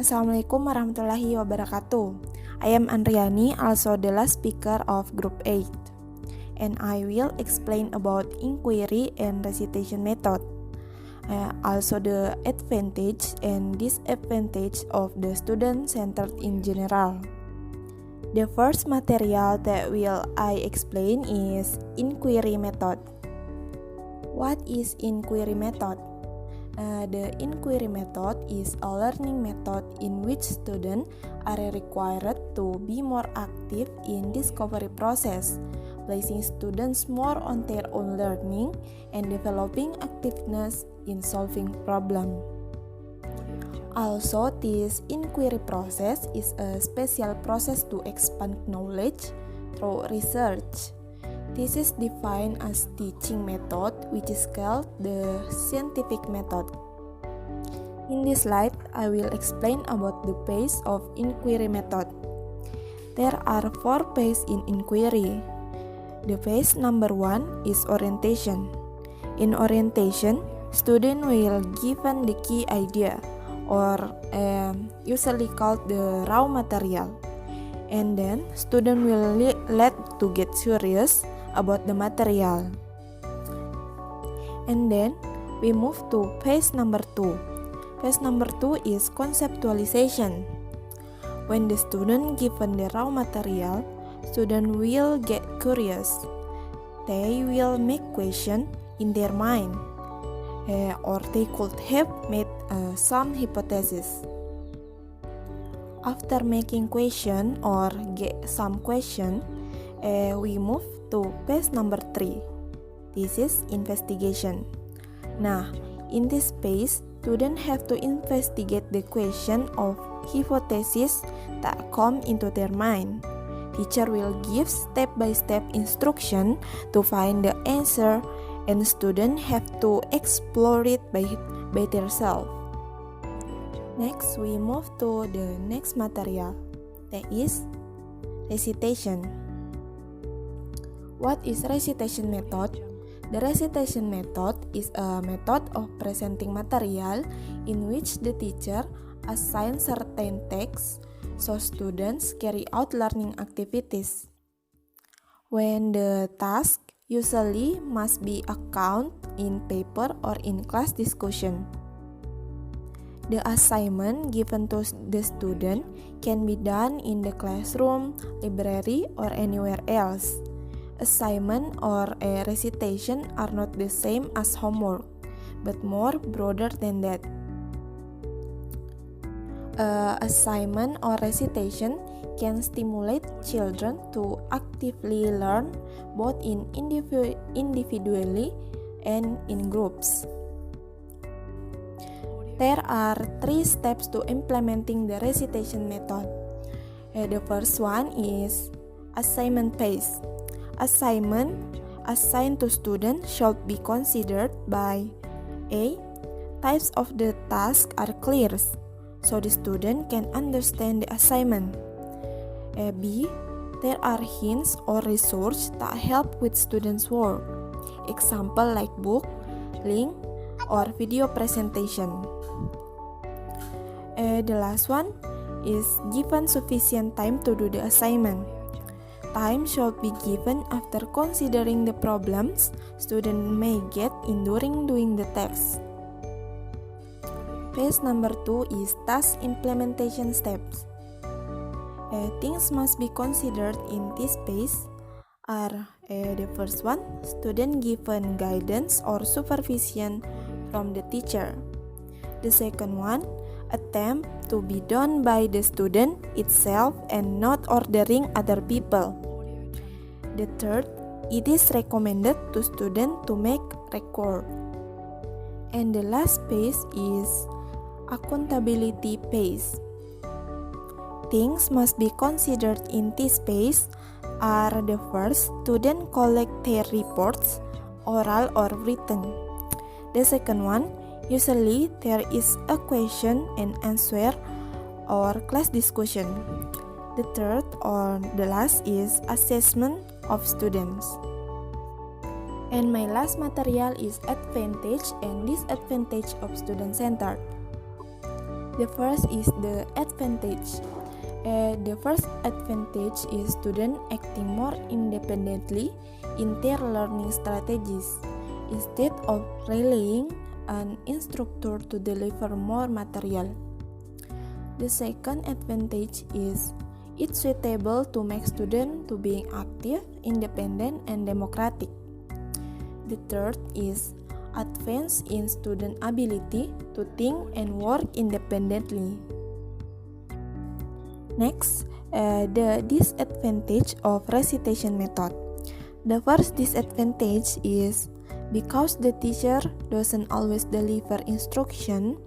Assalamualaikum warahmatullahi wabarakatuh. I am Andriani, also the last speaker of Group 8, and I will explain about inquiry and recitation method. Also the advantage and disadvantage of the student-centered in general. The first material that will I explain is inquiry method. What is inquiry method? The inquiry method is a learning method in which students are required to be more active in discovery process, placing students more on their own learning and developing activeness in solving problem. Also, this inquiry process is a special process to expand knowledge through research. This is defined as teaching method, which is called the scientific method. In this slide, I will explain about the phase of inquiry method. There are 4 phases in inquiry. The phase number 1 is orientation. In orientation, student will given the key idea, or usually called the raw material, and then student will led to get curious about the material. And then we move to phase number 2. Phase number 2 is conceptualization. When the student given the raw material, student will get curious. They will make question in their mind, or they could have made some hypothesis. After making question or get some question, we move to phase number 3. This is investigation. Nah, in this phase, students have to investigate the question of hypothesis that come into their mind. Teacher will give step-by-step instruction to find the answer, and students have to explore it by themselves. Next, we move to the next material, that is recitation. What is recitation method? The recitation method is a method of presenting material in which the teacher assigns certain texts so students carry out learning activities. When the task usually must be accounted in paper or in class discussion. The assignment given to the student can be done in the classroom, library, or anywhere else. Assignment or a recitation are not the same as homework, but more broader than that. Assignment or recitation can stimulate children to actively learn both in individually and in groups. There are 3 steps to implementing the recitation method. The first one is assignment phase. Assignment assigned to students should be considered by A. Types of the task are clear, so the student can understand the assignment. B. There are hints or resources that help with students' work. Example like book, link, or video presentation. The last one is given sufficient time to do the assignment. Time should be given after considering the problems student may get in during doing the task. Phase number 2 is task implementation steps. Things must be considered in this phase are the first one, student given guidance or supervision from the teacher. The second one, attempt to be done by the student itself and not ordering other people. The third, it is recommended to student to make record. And the last phase is accountability phase. Things must be considered in this phase are the first, student collect their reports, oral or written. The second one, usually there is a question and answer or class discussion. The third or the last is assessment of students. And my last material is advantage and disadvantage of student-centered. The first is the advantage. The first advantage is students acting more independently in their learning strategies instead of relying on instructor to deliver more material. The second advantage is it's suitable to make students to being active, independent, and democratic. The third is advance in student ability to think and work independently. Next, the disadvantage of recitation method. The first disadvantage is because the teacher doesn't always deliver instruction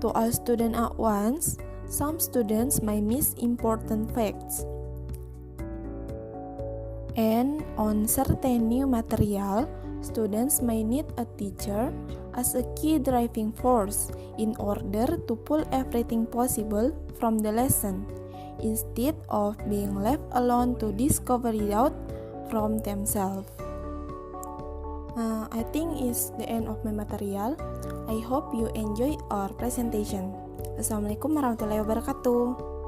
to all students at once, some students may miss important facts. And on certain new material, students may need a teacher as a key driving force in order to pull everything possible from the lesson, instead of being left alone to discover it out from themselves. I think it's the end of my material. I hope you enjoy our presentation. Assalamualaikum warahmatullahi wabarakatuh.